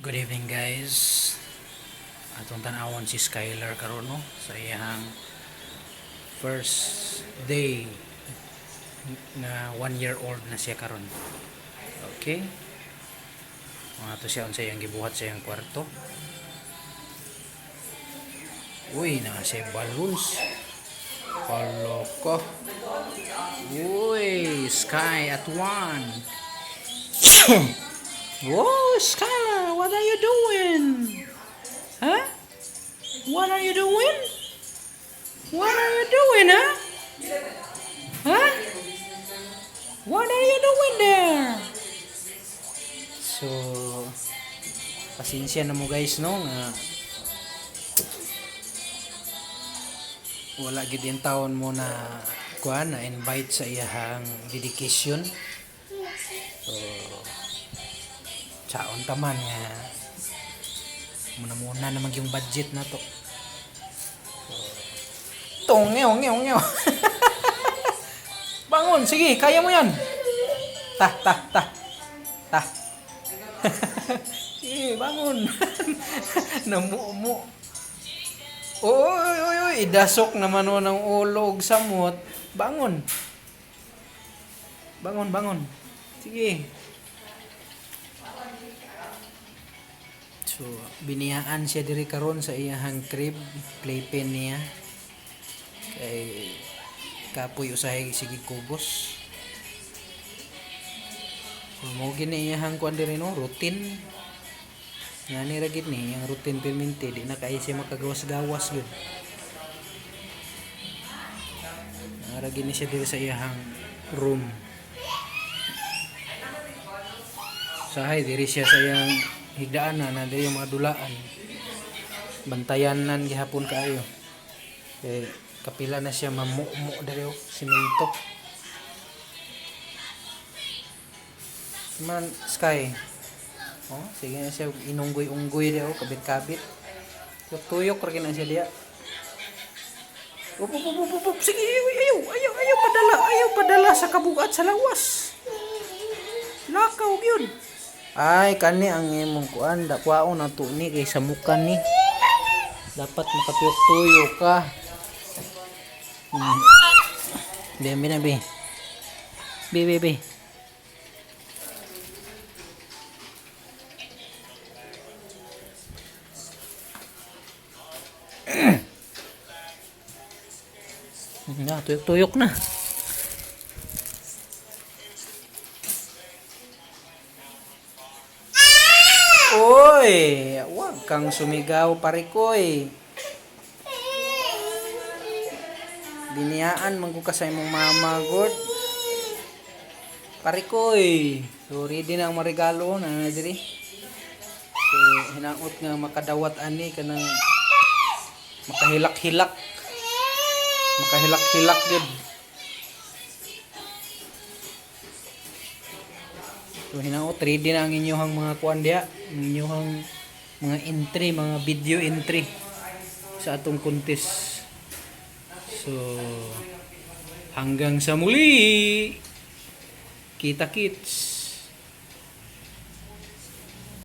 Good evening guys. Atong tanawon si Skylar karon no sa iyang first day na 1 year old na siya karon. Okay? Mga to siya unsa iyang gibuhat sa iyang kwarto. Uy, na siya balloons. Kaloko. Uy, Sky at 1. Whoa, Skylar, what are you doing? Huh? What are you doing? What are you doing, huh? Huh? What are you doing there? So, pasensya na mo guys, no? Nga, wala gid yung taon mo na kuan na invite sa iyang dedication. So, saon taman nga muna naman yung budget na to. Tongeong ngeong. Bangon, sige, kaya mo yan. Ta. Sige, bangon. Namumu. Oy, idasok naman o ng ulog samot. Bangon. Bangon. Sige. So, biniyaan siya diri karon sa iyang crib, playpen niya. Kay kapoy usahay sige kubos. So, mo gini iyang kuan diri no, routine. Ngani ra gid ni, yang routine permanente di na kay siya makagawas-gawas gyud. Ara gini siya diri sa iyang room. Sahay diri siya sa iyang higdaan na diri yung mga dulaan. Bantayanan gihapon kaayo. Kay kapila na siya mamumo diri simento. Man Sky. Oh, sige na siya inunggoy-unggoy daw kabit-kabit. Tuyok ra na siya diya. Up. Sige, ayaw padala sa kabugat sa lawas. Lakaw gyud. Ay, kani ang imong kuan, dakwaon na to ni kay sa muka ni. Dapat makatuyok-tuyok ka. Be. Be. Na, tuyok-tuyok na. Oy, wag kang sumigaw parikoy. Biniyaan man ko ka sa imong mama god. Parikoy. So ready na ang marigalo na diri. So hinaot nga makadawat ani kanang makahilak-hilak. Makahilak-hilak gid. So hinaot ready na ang inyong mga kuan diha, ang inyong mga entry, mga video entry sa atong contest. So hanggang sa muli. Kita kits.